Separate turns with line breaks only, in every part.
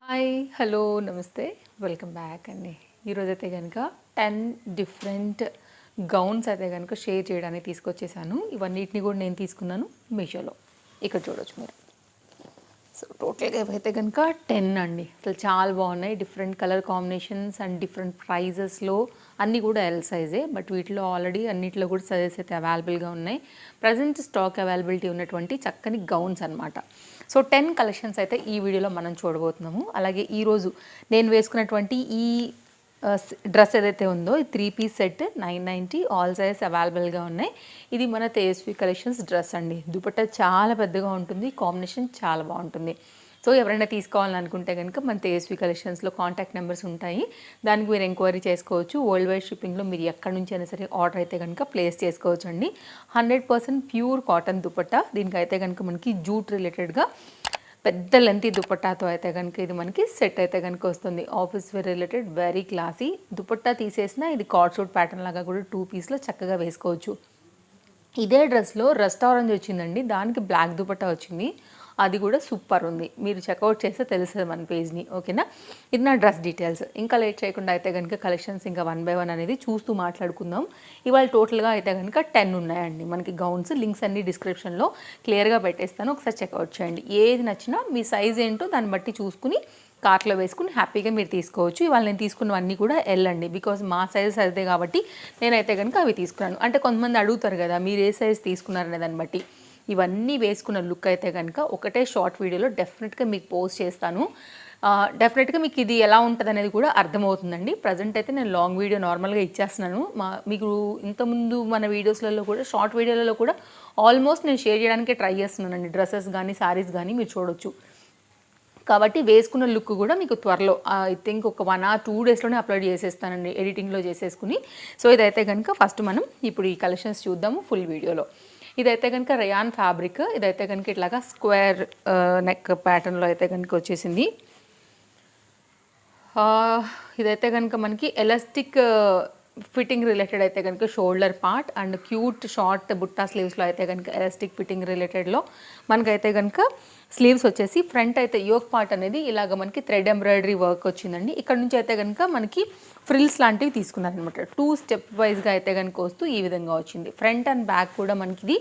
Hi hello నమస్తే welcome back అండి. ఈరోజైతే కనుక 10 డిఫరెంట్ గౌన్స్ అయితే కనుక షేర్ చేయడానికి తీసుకొచ్చేసాను. ఇవన్నిటిని కూడా నేను తీసుకున్నాను మీషోలో. ఇక్కడ చూడొచ్చు మీరు. సో టోటల్గా ఇవైతే కనుక 10 అండి. అసలు చాలా బాగున్నాయి. Different colour combinations and different ప్రైజెస్లో అన్నీ కూడా ఎల్ సైజే. బట్ వీటిలో ఆల్రెడీ అన్నిట్లో కూడా సైజెస్ అయితే అవైలబుల్గా ఉన్నాయి. ప్రజెంట్ స్టాక్ అవైలబిలిటీ ఉన్నటువంటి చక్కని గౌన్స్ అనమాట. సో 10 కలెక్షన్స్ అయితే ఈ వీడియోలో మనం చూడబోతున్నాము. అలాగే ఈరోజు నేను వేసుకున్నటువంటి ఈ డ్రెస్ ఏదైతే ఉందో ఈ 3 పీస్ సెట్ 990 ఆల్ సైజ్ అవైలబుల్గా ఉన్నాయి. ఇది మన తేజస్వి కలెక్షన్స్ డ్రెస్ అండి. దుపట్టా చాలా పెద్దగా ఉంటుంది, కాంబినేషన్ చాలా బాగుంటుంది. సో ఎవరైనా తీసుకోవాలని అనుకుంటే కనుక మన తేజస్వి కలెక్షన్స్లో కాంటాక్ట్ నెంబర్స్ ఉంటాయి. దానికి మీరు ఎంక్వైరీ చేసుకోవచ్చు. వరల్డ్ వైడ్ షిప్పింగ్లో మీరు ఎక్కడి నుంచి అయినా సరే ఆర్డర్ అయితే కనుక ప్లేస్ చేసుకోవచ్చు అండి. 100% ప్యూర్ కాటన్ దుపట్టా. దీనికైతే కనుక మనకి జూట్ రిలేటెడ్గా పెద్ద లెంతీ దుపట్టాతో అయితే కనుక ఇది మనకి సెట్ అయితే కనుక వస్తుంది. Office wear related very classy. Dupatta తీసేసిన ఇది కార్డ్ సూట్ ప్యాటర్న్ లాగా కూడా 2 పీస్లో చక్కగా వేసుకోవచ్చు. ఇదే డ్రెస్లో రస్ట్ ఆరెంజ్ వచ్చిందండి, దానికి బ్లాక్ దుపట్టా వచ్చింది. అది కూడా సూపర్ ఉంది. మీరు చెక్అవుట్ చేస్తే తెలుస్తుంది మన పేజ్ని. ఓకేనా? ఇది నా డ్రెస్ డీటెయిల్స్. ఇంకా లేట్ చేయకుండా అయితే కనుక కలెక్షన్స్ ఇంకా 1 by 1 అనేది చూస్తూ మాట్లాడుకుందాం. ఇవాళ టోటల్గా అయితే కనుక 10 ఉన్నాయండి మనకి గౌన్స్. లింక్స్ అన్ని డిస్క్రిప్షన్లో క్లియర్గా పెట్టేస్తాను, ఒకసారి చెక్అవుట్ చేయండి. ఏది నచ్చినా మీ సైజ్ ఏంటో దాన్ని బట్టి చూసుకుని కార్ట్లో వేసుకుని హ్యాపీగా మీరు తీసుకోవచ్చు. ఇవాళ నేను తీసుకున్నవన్నీ కూడా ఎల్ అండి, బికాజ్ మా సైజ్ అయితే కాబట్టి నేనైతే కనుక అవి తీసుకున్నాను. అంటే కొంతమంది అడుగుతారు కదా మీరు ఏ సైజ్ తీసుకున్నారనే దాన్ని బట్టి. ఇవన్నీ వేసుకున్న లుక్ అయితే కనుక ఒకటే షార్ట్ వీడియోలో డెఫినెట్గా మీకు పోస్ట్ చేస్తాను. డెఫినెట్గా మీకు ఇది ఎలా ఉంటుంది అనేది కూడా అర్థమవుతుందండి. ప్రజెంట్ అయితే నేను లాంగ్ వీడియో నార్మల్గా ఇచ్చేస్తున్నాను. మీకు ఇంతకుముందు మన వీడియోస్లలో కూడా షార్ట్ వీడియోలలో కూడా ఆల్మోస్ట్ నేను షేర్ చేయడానికి ట్రై చేస్తున్నానండి. డ్రెస్సెస్ కానీ శారీస్ కానీ మీరు చూడొచ్చు. కాబట్టి వేసుకున్న లుక్ కూడా మీకు త్వరలో ఐ థింక్ ఒక 1 or 2 డేస్లోనే అప్లోడ్ చేసేస్తానండి, ఎడిటింగ్లో చేసేసుకుని. సో ఇదైతే కనుక ఫస్ట్ మనం ఇప్పుడు ఈ కలెక్షన్స్ చూద్దాము ఫుల్ వీడియోలో. ఇదైతే కనుక రేయాన్ ఫ్యాబ్రిక్. ఇదైతే కనుక ఇట్లాగా స్క్వేర్ నెక్ ప్యాటర్న్లో అయితే కనుక వచ్చేసింది. ఇదైతే కనుక మనకి ఎలాస్టిక్ ఫిట్టింగ్ రిలేటెడ్ అయితే కనుక shoulder part and cute short బుట్టా స్లీవ్స్లో అయితే కనుక ఎలాస్టిక్ ఫిట్టింగ్ రిలేటెడ్లో మనకైతే కనుక స్లీవ్స్ వచ్చేసి ఫ్రంట్ అయితే యోక్ పార్ట్ అనేది ఇలాగ మనకి థ్రెడ్ ఎంబ్రాయిడరీ వర్క్ వచ్చిందండి. ఇక్కడ నుంచి అయితే కనుక మనకి ఫ్రిల్స్ లాంటివి తీసుకున్నారనమాట. 2 స్టెప్ వైజ్గా అయితే కనుక వస్తూ ఈ విధంగా వచ్చింది. ఫ్రంట్ అండ్ బ్యాక్ కూడా మనకి ఇది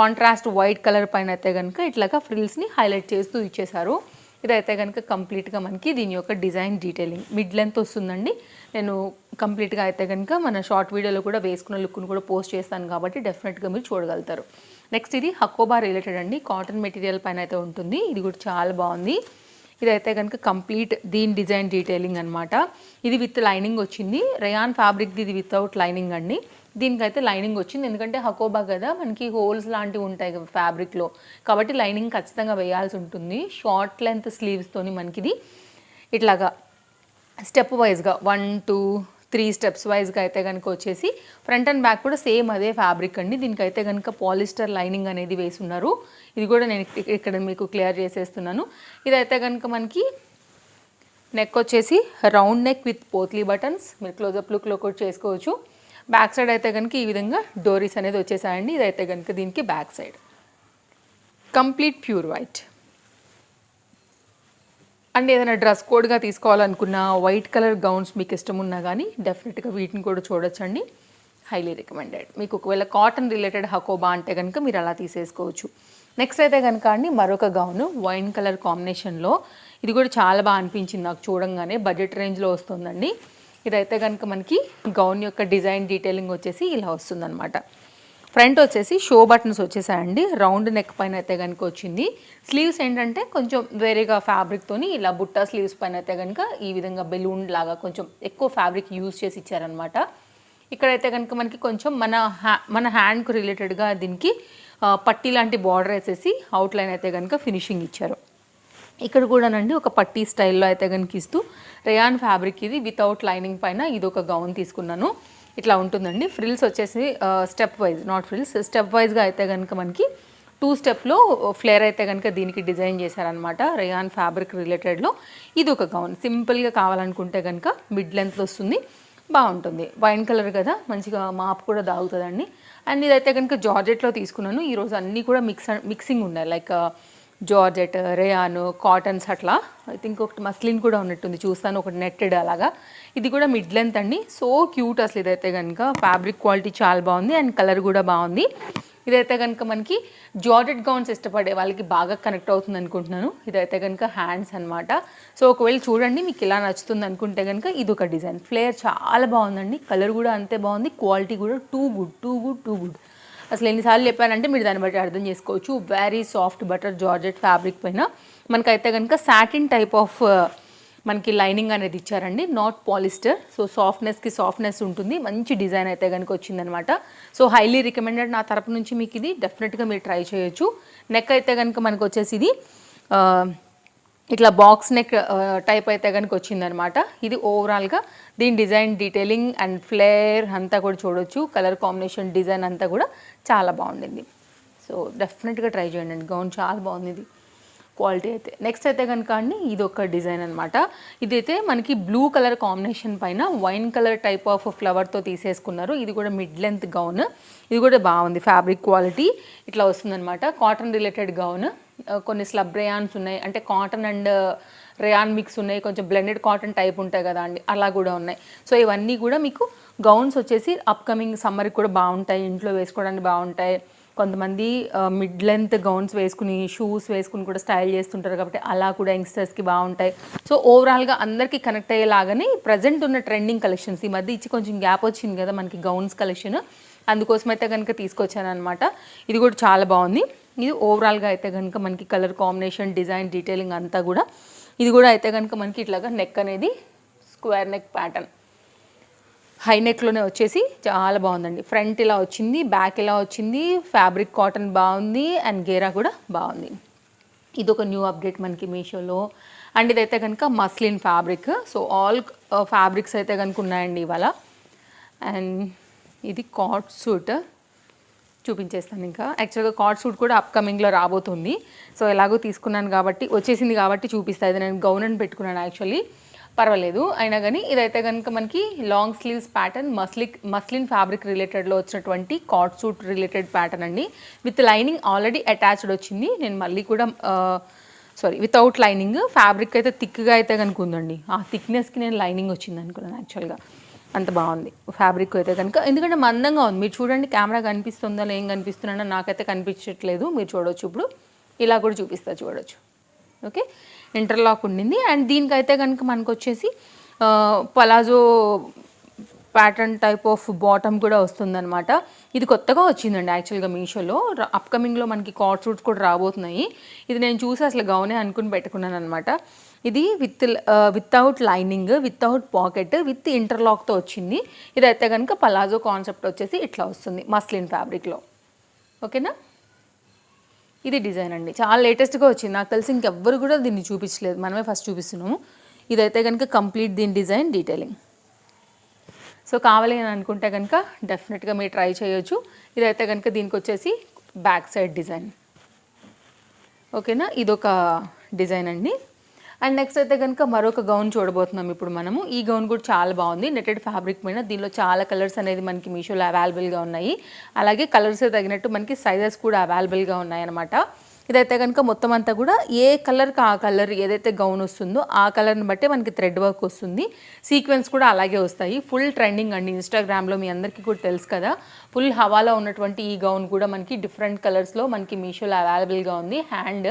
కాంట్రాస్ట్ వైట్ కలర్ పైన అయితే కనుక ఇట్లాగా ఫ్రిల్స్ని హైలైట్ చేస్తూ ఇచ్చేసారు. ఇదైతే కనుక కంప్లీట్గా మనకి దీని యొక్క డిజైన్ డీటెయిలింగ్ మిడ్ లెంత్ వస్తుందండి. నేను కంప్లీట్గా అయితే కనుక మన షార్ట్ వీడియోలో కూడా వేసుకున్న లుక్ను కూడా పోస్ట్ చేస్తాను కాబట్టి డెఫినెట్గా మీరు చూడగలుగుతారు. నెక్స్ట్ ఇది హకోబా రిలేటెడ్ అండి, కాటన్ మెటీరియల్ పైన అయితే ఉంటుంది. ఇది కూడా చాలా బాగుంది. ఇదైతే కనుక కంప్లీట్ దీని డిజైన్ డీటెయిలింగ్ అనమాట. ఇది విత్ లైనింగ్ వచ్చింది. రేయాన్ ఫ్యాబ్రిక్ది ఇది వితౌట్ లైనింగ్ అండి. దీనికైతే లైనింగ్ వచ్చింది, ఎందుకంటే హకోబా కదా మనకి హోల్స్ లాంటివి ఉంటాయి కదా ఫ్యాబ్రిక్లో, కాబట్టి లైనింగ్ ఖచ్చితంగా వేయాల్సి ఉంటుంది. షార్ట్ లెంత్ స్లీవ్స్తోని మనకి ఇది ఇట్లాగా స్టెప్ వైజ్గా 1, 2, 3 స్టెప్స్ వైజ్గా అయితే కనుక వచ్చేసి ఫ్రంట్ అండ్ బ్యాక్ కూడా సేమ్ అదే ఫ్యాబ్రిక్ అండి. దీనికైతే కనుక పాలిస్టర్ లైనింగ్ అనేది వేసున్నారు. ఇది కూడా నేను ఇక్కడ మీకు క్లియర్ చేసేస్తున్నాను. ఇదైతే కనుక మనకి నెక్ వచ్చేసి round neck with potli buttons. మీరు క్లోజప్ లుక్లో కూడా చేసుకోవచ్చు. బ్యాక్ సైడ్ అయితే కనుక ఈ విధంగా డోరీస్ అనేది వచ్చేసాయండి. ఇదైతే కనుక దీనికి back side complete pure white. And ఏదైనా డ్రెస్ కోడ్గా తీసుకోవాలనుకున్న వైట్ కలర్ గౌన్స్ మీకు ఇష్టం ఉన్నా కానీ డెఫినెట్గా వీటిని కూడా చూడొచ్చండి. Highly recommended. మీకు ఒకవేళ కాటన్ రిలేటెడ్ హకోబా అంటే కనుక మీరు అలా తీసేసుకోవచ్చు. నెక్స్ట్ అయితే కనుక అండి మరొక గౌన్ వైన్ కలర్ కాంబినేషన్లో. ఇది కూడా చాలా బాగా అనిపించింది నాకు చూడంగానే. బడ్జెట్ రేంజ్లో వస్తుందండి. ఇదైతే కనుక మనకి గౌన్ యొక్క డిజైన్ డీటెయిలింగ్ వచ్చేసి ఇలా వస్తుందన్నమాట. ఫ్రంట్ వచ్చేసి షో బటన్స్ వచ్చేసాయండి. రౌండ్ నెక్ పైన అయితే కనుక వచ్చింది. స్లీవ్స్ ఏంటంటే కొంచెం వేరేగా ఫ్యాబ్రిక్తోని ఇలా బుట్టా స్లీవ్స్ పైన అయితే కనుక ఈ విధంగా బెలూన్ లాగా కొంచెం ఎక్కువ ఫ్యాబ్రిక్ యూజ్ చేసి ఇచ్చారనమాట. ఇక్కడైతే కనుక మనకి కొంచెం మన హ్యాండ్కు రిలేటెడ్గా దీనికి పట్టీ లాంటి బార్డర్ వేసేసి అవుట్లైన్ అయితే కనుక ఫినిషింగ్ ఇచ్చారు. ఇక్కడ కూడానండి ఒక పట్టీ స్టైల్లో అయితే కనుక ఇస్తూ రేయాన్ ఫ్యాబ్రిక్ ఇది వితౌట్ లైనింగ్ పైన ఇది ఒక గౌన్ తీసుకున్నాను. ఇట్లా ఉంటుందండి. ఫ్రిల్స్ వచ్చేసి step wise, not frills, step వైజ్గా అయితే కనుక మనకి 2 స్టెప్లో ఫ్లేర్ అయితే కనుక దీనికి డిజైన్ చేశారనమాట. రేయాన్ ఫ్యాబ్రిక్ రిలేటెడ్లో ఇది ఒక గౌన్. సింపుల్గా కావాలనుకుంటే కనుక మిడ్ లెంత్ వస్తుంది, బాగుంటుంది. వైన్ కలర్ కదా, మంచిగా మాప్ కూడా దాగుతుందండి. అండ్ ఇదైతే కనుక జార్జెట్లో తీసుకున్నాను. ఈరోజు అన్నీ కూడా మిక్సింగ్ ఉన్నాయి. లైక్ జార్జెట్, రేయాన్, కాటన్స్ అట్లా. ఐ థింక్ ఒకటి మస్లిన్ కూడా ఉన్నట్టుంది, చూస్తాను ఒకటి నెట్టెడ్ అలాగా. ఇది కూడా మిడ్ లెంత్ అండి, సో క్యూట్ అసలు. ఇదైతే కనుక ఫ్యాబ్రిక్ క్వాలిటీ చాలా బాగుంది అండ్ కలర్ కూడా బాగుంది. ఇదైతే కనుక మనకి జార్జెట్ గౌన్స్ ఇష్టపడే వాళ్ళకి బాగా కనెక్ట్ అవుతుంది అనుకుంటున్నాను. ఇదైతే కనుక హ్యాండ్స్ అనమాట. సో ఒకవేళ చూడండి మీకు ఇలా నచ్చుతుంది అనుకుంటే కనుక ఇది ఒక డిజైన్. ఫ్లేర్ చాలా బాగుందండి, కలర్ కూడా అంతే బాగుంది, క్వాలిటీ కూడా టూ గుడ్. అసలు ఎన్నిసార్లు చెప్పానంటే మీరు దాన్ని బట్టి అర్థం చేసుకోవచ్చు. Very soft butter georgette fabric పైన మనకైతే కనుక సాటిన్ టైప్ ఆఫ్ మనకి లైనింగ్ అనేది ఇచ్చారండి, నాట్ పాలిస్టర్. సో సాఫ్ట్నెస్కి సాఫ్ట్నెస్ ఉంటుంది, మంచి డిజైన్ అయితే కనుక వచ్చిందనమాట. సో హైలీ రికమెండెడ్ నా తరపు నుంచి మీకు ఇది. డెఫినెట్గా మీరు ట్రై చేయొచ్చు. నెక్ అయితే కనుక మనకు వచ్చేసి ఇది ఇట్లా బాక్స్ నెక్ టైప్ అయితే కనుక వచ్చిందనమాట. ఇది ఓవరాల్గా దీని డిజైన్ డీటెయిలింగ్ అండ్ ఫ్లేర్ అంతా కూడా చూడొచ్చు. కలర్ కాంబినేషన్ డిజైన్ అంతా కూడా చాలా బాగుండింది. సో డెఫినెట్గా ట్రై చేయండి, గౌన్ చాలా బాగుంది ఇది క్వాలిటీ అయితే. నెక్స్ట్ అయితే కనుక అండి ఇది ఒక డిజైన్ అనమాట. ఇదైతే మనకి బ్లూ కలర్ కాంబినేషన్ పైన వైన్ కలర్ టైప్ ఆఫ్ ఫ్లవర్తో తీసేసుకున్నారు. ఇది కూడా మిడ్ లెంత్ గౌన్, ఇది కూడా బాగుంది. ఫ్యాబ్రిక్ క్వాలిటీ ఇట్లా వస్తుందన్నమాట. కాటన్ రిలేటెడ్ గౌన్, కొన్ని స్లబ్ రేయాన్స్ ఉన్నాయి, అంటే కాటన్ అండ్ రేయాన్ మిక్స్ ఉన్నాయి, కొంచెం బ్లెండెడ్ కాటన్ టైప్ ఉంటాయి కదా అండి, అలా కూడా ఉన్నాయి. సో ఇవన్నీ కూడా మీకు గౌన్స్ వచ్చేసి అప్కమింగ్ సమ్మర్కి కూడా బాగుంటాయి, ఇంట్లో వేసుకోవడానికి బాగుంటాయి. కొంతమంది మిడ్ లెంత్ గౌన్స్ వేసుకుని షూస్ వేసుకుని కూడా స్టైల్ చేస్తుంటారు కాబట్టి అలా కూడా యంగ్స్టర్స్కి బాగుంటాయి. సో ఓవరాల్గా అందరికీ కనెక్ట్ అయ్యేలాగానే ప్రజెంట్ ఉన్న ట్రెండింగ్ కలెక్షన్స్ ఈ మధ్య ఇచ్చి కొంచెం గ్యాప్ వచ్చింది కదా మనకి గౌన్స్ కలెక్షన్, అందుకోసం అయితే కనుక తీసుకొచ్చాను అనమాట. ఇది కూడా చాలా బాగుంది. ఇది ఓవరాల్గా అయితే కనుక మనకి కలర్ కాంబినేషన్ డిజైన్ డీటెయిలింగ్ అంతా కూడా. ఇది కూడా అయితే కనుక మనకి ఇట్లాగా నెక్ అనేది స్క్వేర్ నెక్ ప్యాటర్న్, హై నెక్లోనే వచ్చేసి చాలా బాగుందండి. ఫ్రంట్ ఇలా వచ్చింది, బ్యాక్ ఇలా వచ్చింది, ఫ్యాబ్రిక్ కాటన్ బాగుంది అండ్ గేరా కూడా బాగుంది. ఇది ఒక న్యూ అప్డేట్ మనకి మీషోలో. అండ్ ఇదైతే కనుక muslin fabric. So all fabrics అయితే కనుక ఉన్నాయండి ఇవాళ. అండ్ ఇది కాట్ సూట్ చూపించేస్తాను. ఇంకా యాక్చువల్గా కాట్ సూట్ కూడా అప్కమింగ్లో రాబోతుంది. సో ఎలాగో తీసుకున్నాను కాబట్టి వచ్చేసింది కాబట్టి చూపిస్తాను. ఇది నేను గౌన్ అని పెట్టుకున్నాను యాక్చువల్లీ, పర్వాలేదు అయినా కానీ. ఇదైతే కనుక మనకి long sleeves pattern, muslin fabric రిలేటెడ్లో వచ్చినటువంటి కాట్ సూట్ రిలేటెడ్ ప్యాటర్న్ అండి. విత్ లైనింగ్ ఆల్రెడీ అటాచ్డ్ వచ్చింది. నేను మళ్ళీ కూడా వితౌట్ లైనింగ్. ఫ్యాబ్రిక్ అయితే థిక్గా అయితే కనుక ఉందండి, ఆ థిక్నెస్కి నేను లైనింగ్ వచ్చింది అనుకున్నాను యాక్చువల్గా. అంత బాగుంది ఫ్యాబ్రిక్ అయితే కనుక, ఎందుకంటే మందంగా ఉంది. మీరు చూడండి కెమెరా కనిపిస్తుందా ఏం కనిపిస్తున్నా నాకైతే కనిపించట్లేదు, మీరు చూడవచ్చు. ఇప్పుడు ఇలా కూడా చూపిస్తా, చూడవచ్చు. ఓకే, ఇంటర్లాక్ ఉండింది. అండ్ దీనికైతే కనుక మనకు వచ్చేసి palazzo pattern type of bottom కూడా వస్తుందన్నమాట. ఇది కొత్తగా వచ్చిందండి యాక్చువల్గా మీషోలో. అప్కమింగ్లో మనకి కాట్ సూట్స్ కూడా రాబోతున్నాయి. ఇది నేను చూసి అసలు గౌనే అనుకుని పెట్టుకున్నాను అనమాట. ఇది without lining, without pocket, with ఇంటర్లాక్తో వచ్చింది. ఇదైతే కనుక పలాజో కాన్సెప్ట్ వచ్చేసి ఇట్లా వస్తుంది మస్లిన్ ఫ్యాబ్రిక్లో. ఓకేనా, ఇది డిజైన్ అండి, చాలా లేటెస్ట్గా వచ్చింది. నాకు తెలిసి ఇంకెవ్వరు కూడా దీన్ని చూపించలేదు, మనమే ఫస్ట్ చూపిస్తున్నాము. ఇదైతే కనుక కంప్లీట్ దీని డిజైన్ డీటెయిలింగ్. సో కావాలి అని అనుకుంటే కనుక డెఫినెట్గా మీరు ట్రై చేయొచ్చు. ఇదైతే కనుక దీనికి వచ్చేసి బ్యాక్ సైడ్ డిజైన్. ఓకేనా, ఇదొక డిజైన్ అండి. అండ్ నెక్స్ట్ అయితే కనుక మరొక గౌన్ చూడబోతున్నాం ఇప్పుడు మనము. ఈ గౌన్ కూడా చాలా బాగుంది, నెట్టెడ్ ఫ్యాబ్రిక్ మీద. దీనిలో చాలా కలర్స్ అనేది మనకి మీషోలో అవైలబుల్గా ఉన్నాయి. అలాగే కలర్స్ తగినట్టు మనకి సైజెస్ కూడా అవైలబుల్గా ఉన్నాయన్నమాట. ఇదైతే కనుక మొత్తం అంతా కూడా ఏ కలర్కి ఆ కలర్ ఏదైతే గౌన్ వస్తుందో ఆ కలర్ని బట్టే మనకి థ్రెడ్ వర్క్ వస్తుంది. సీక్వెన్స్ కూడా అలాగే వస్తాయి. ఫుల్ ట్రెండింగ్ అండి ఇన్స్టాగ్రామ్లో, మీ అందరికీ కూడా తెలుసు కదా. ఫుల్ హవాలో ఉన్నటువంటి ఈ గౌన్ కూడా మనకి డిఫరెంట్ కలర్స్లో మనకి మీషోలో అవైలబుల్గా ఉంది. హ్యాండ్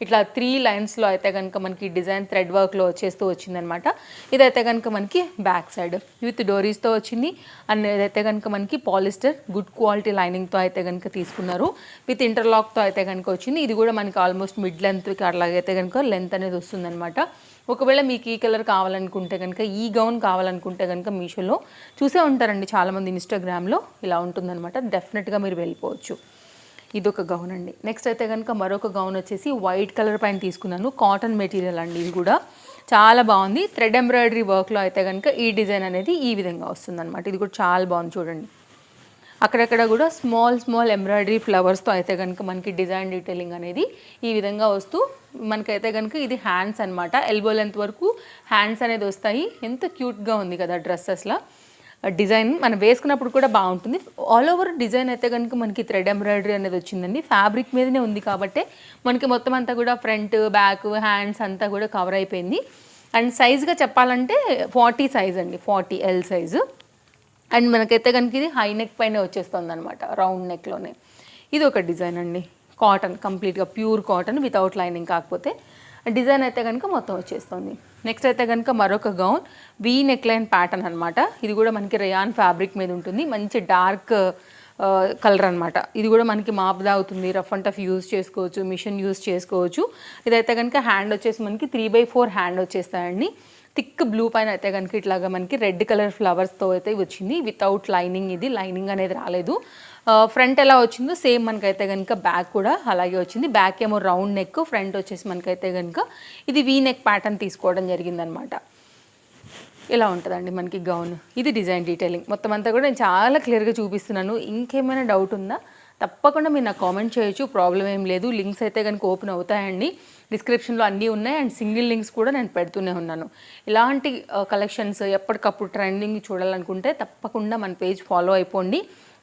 ఇట్లా 3 లైన్స్లో అయితే కనుక మనకి డిజైన్ థ్రెడ్ వర్క్లో వచ్చేస్తూ వచ్చిందనమాట. ఇదైతే కనుక మనకి బ్యాక్ సైడ్ విత్ డోరీస్తో వచ్చింది. అండ్ ఇదైతే కనుక మనకి పాలిస్టర్ గుడ్ క్వాలిటీ లైనింగ్తో అయితే కనుక తీసుకున్నారు. విత్ ఇంటర్లాక్తో అయితే కనుక వచ్చింది. ఇది కూడా మనకి ఆల్మోస్ట్ మిడ్ లెంత్కి అట్లాగైతే కనుక లెంత్ అనేది వస్తుందన్నమాట. ఒకవేళ మీకు ఈ కలర్ కావాలనుకుంటే కనుక, ఈ గౌన్ కావాలనుకుంటే కనుక మీషోలో చూసే ఉంటారండి చాలామంది ఇన్స్టాగ్రామ్లో, ఇలా ఉంటుందన్నమాట. డెఫినెట్గా మీరు వెళ్ళిపోవచ్చు. ఇదొక గౌన్ అండి. నెక్స్ట్ అయితే కనుక మరొక గౌన్ వచ్చేసి వైట్ కలర్ పైన తీసుకున్నాను. కాటన్ మెటీరియల్ అండి, ఇది కూడా చాలా బాగుంది. థ్రెడ్ ఎంబ్రాయిడరీ వర్క్లో అయితే కనుక ఈ డిజైన్ అనేది ఈ విధంగా వస్తుందన్నమాట. ఇది కూడా చాలా బాగుంది చూడండి. అక్కడక్కడ కూడా స్మాల్ ఎంబ్రాయిడరీ ఫ్లవర్స్తో అయితే కనుక మనకి డిజైన్ డీటెయిలింగ్ అనేది ఈ విధంగా వస్తూ మనకైతే కనుక ఇది హ్యాండ్స్ అనమాట. ఎల్బో లెంత్ వరకు హ్యాండ్స్ అనేది వస్తాయి. ఎంత క్యూట్గా ఉంది కదా డ్రెస్ అసలు. డిజైన్ మనం వేసుకున్నప్పుడు కూడా బాగుంటుంది. ఆల్ ఓవర్ డిజైన్ అయితే కనుక మనకి థ్రెడ్ ఎంబ్రాయిడరీ అనేది వచ్చిందండి. ఫ్యాబ్రిక్ మీదనే ఉంది కాబట్టి మనకి మొత్తం అంతా కూడా ఫ్రంట్ బ్యాక్ హ్యాండ్స్ అంతా కూడా కవర్ అయిపోయింది. అండ్ సైజ్గా చెప్పాలంటే 40 సైజ్ అండి, 40 ఎల్ సైజు. అండ్ మనకైతే కనుక ఇది హై నెక్ పైన వచ్చేస్తుంది అనమాట, రౌండ్ నెక్లోనే. ఇది ఒక డిజైన్ అండి, కాటన్, కంప్లీట్గా ప్యూర్ కాటన్ వితౌట్ లైనింగ్. కాకపోతే డిజైన్ అయితే కనుక మొత్తం వచ్చేస్తుంది. నెక్స్ట్ అయితే కనుక మరొక gown, V neck line pattern అనమాట. ఇది కూడా మనకి రేయాన్ ఫ్యాబ్రిక్ మీద ఉంటుంది, మంచి డార్క్ కలర్ అనమాట. ఇది కూడా మనకి మాపుదా అవుతుంది, రఫ్ అండ్ టఫ్ యూజ్ చేసుకోవచ్చు, మిషన్ యూజ్ చేసుకోవచ్చు. ఇదైతే కనుక హ్యాండ్ వచ్చేసి మనకి 3/4 హ్యాండ్ వచ్చేస్తాయండి. థిక్ బ్లూ పైన అయితే కనుక ఇట్లాగా మనకి రెడ్ కలర్ ఫ్లవర్స్తో అయితే వచ్చింది, వితౌట్ లైనింగ్. ఇది లైనింగ్ అనేది రాలేదు. ఫ్రంట్ ఎలా వచ్చిందో సేమ్ మనకైతే కనుక బ్యాక్ కూడా అలాగే వచ్చింది. బ్యాక్ ఏమో రౌండ్ నెక్, ఫ్రంట్ వచ్చేసి మనకైతే కనుక ఇది వీ నెక్ ప్యాటర్న్ తీసుకోవడం జరిగిందనమాట. ఇలా ఉంటుందండి మనకి గౌన్. ఇది డిజైన్ డీటెయిలింగ్ మొత్తం అంతా కూడా నేను చాలా క్లియర్గా చూపిస్తున్నాను. ఇంకేమైనా డౌట్ ఉందా తప్పకుండా మీరు నాకు కామెంట్ చేయొచ్చు, ప్రాబ్లం ఏం లేదు. లింక్స్ అయితే కనుక ఓపెన్ అవుతాయండి, డిస్క్రిప్షన్లో అన్నీ ఉన్నాయి. అండ్ సింగిల్ లింక్స్ కూడా నేను పెడుతూనే ఉన్నాను. ఇలాంటి కలెక్షన్స్ ఎప్పటికప్పుడు ట్రెండింగ్ చూడాలనుకుంటే తప్పకుండా మన పేజ్ ఫాలో అయిపోండి.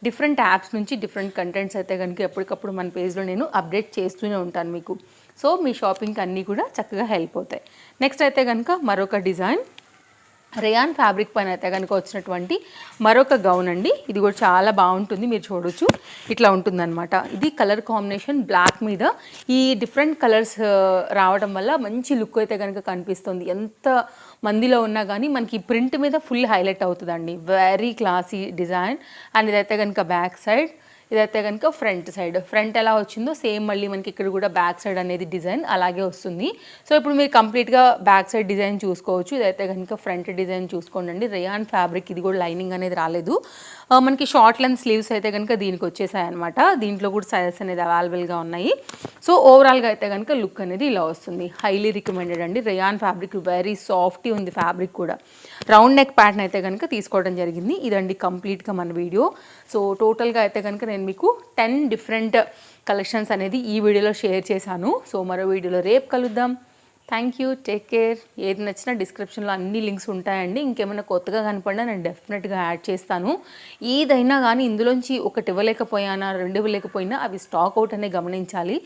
డిఫరెంట్ యాప్స్ నుంచి డిఫరెంట్ కంటెంట్స్ అయితే కనుక ఎప్పటికప్పుడు మన పేజ్లో నేను అప్డేట్ చేస్తూనే ఉంటాను మీకు. సో మీ షాపింగ్కి అన్నీ కూడా చక్కగా హెల్ప్ అవుతాయి. నెక్స్ట్ అయితే కనుక మరొక డిజైన్, రేయాన్ ఫ్యాబ్రిక్ పైన అయితే కనుక వచ్చినటువంటి మరొక గౌన్ అండి. ఇది కూడా చాలా బాగుంటుంది, మీరు చూడొచ్చు. ఇట్లా ఉంటుందన్నమాట. ఇది కలర్ కాంబినేషన్ బ్లాక్ మీద ఈ డిఫరెంట్ కలర్స్ రావడం వల్ల మంచి లుక్ అయితే కనుక కనిపిస్తుంది. ఎంత మందిలో ఉన్నా కానీ మనకి ప్రింట్ మీద ఫుల్ హైలైట్ అవుతుందండి. Very classy design. అండ్ ఇదైతే కనుక బ్యాక్ సైడ్, ఇదైతే కనుక ఫ్రంట్ సైడ్. ఫ్రంట్ ఎలా వచ్చిందో సేమ్ మళ్ళీ మనకి ఇక్కడ కూడా బ్యాక్ సైడ్ అనేది డిజైన్ అలాగే వస్తుంది. సో ఇప్పుడు మీరు కంప్లీట్గా బ్యాక్ సైడ్ డిజైన్ చూసుకోవచ్చు. ఇదైతే కనుక ఫ్రంట్ డిజైన్ చూసుకోండి. రేయాన్ ఫ్యాబ్రిక్, ఇది కూడా లైనింగ్ అనేది రాలేదు. మనకి షార్ట్ లెంత్ స్లీవ్స్ అయితే కనుక దీనికి వచ్చేసాయి అనమాట. దీంట్లో కూడా సైజెస్ అనేది అవైలబుల్గా ఉన్నాయి. సో ఓవరాల్గా అయితే కనుక లుక్ అనేది ఇలా వస్తుంది. హైలీ రికమెండెడ్ అండి. రేయాన్ ఫ్యాబ్రిక్ వెరీ సాఫ్టీ ఉంది ఫ్యాబ్రిక్ కూడా. రౌండ్ నెక్ ప్యాటర్న్ అయితే కనుక తీసుకోవడం జరిగింది. ఇదండి కంప్లీట్గా మన వీడియో. సో టోటల్గా అయితే కనుక నేను మీకు 10 డిఫరెంట్ కలెక్షన్స్ అనేది ఈ వీడియోలో షేర్ చేశాను. సో మరో వీడియోలో రేపు కలుద్దాం. Thank you, take care. ఏది నచ్చినా డిస్క్రిప్షన్లో అన్ని లింక్స్ ఉంటాయండి. ఇంకేమైనా కొత్తగా కనపడినా నేను డెఫినెట్గా యాడ్ చేస్తాను. ఏదైనా కానీ ఇందులోంచి ఒకటి ఇవ్వలేకపోయినా, 2 ఇవ్వలేకపోయినా అవి స్టాక్ అవుట్ అనే గమనించాలి.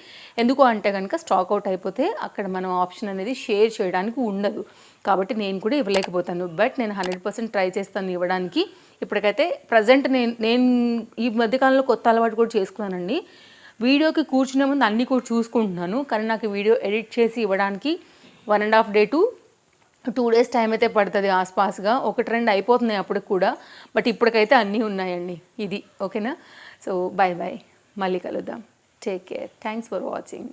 ఎందుకు అంటే కనుక స్టాక్ అవుట్ అయిపోతే అక్కడ మనం ఆప్షన్ అనేది షేర్ చేయడానికి ఉండదు. కాబట్టి నేను కూడా ఇవ్వలేకపోతాను. బట్ నేను 100% ట్రై చేస్తాను ఇవ్వడానికి. ఇప్పటికైతే ప్రజెంట్ నేను ఈ మధ్యకాలంలో కొత్త అలవాటు కూడా చేసుకున్నానండి. వీడియోకి కూర్చునే ముందు అన్నీ కూడా చూసుకుంటున్నాను. కానీ నాకు వీడియో ఎడిట్ చేసి ఇవ్వడానికి 1.5 డే to 2 డేస్ టైం అయితే పడుతుంది ఆస్పాస్గా. ఒక ట్రెండ్ అయిపోతున్నాయి అప్పటికి కూడా. బట్ ఇప్పటికైతే అన్నీ ఉన్నాయండి. ఇది ఓకేనా. సో బై బాయ్, మళ్ళీ కలుద్దాం. Take care. Thanks for watching.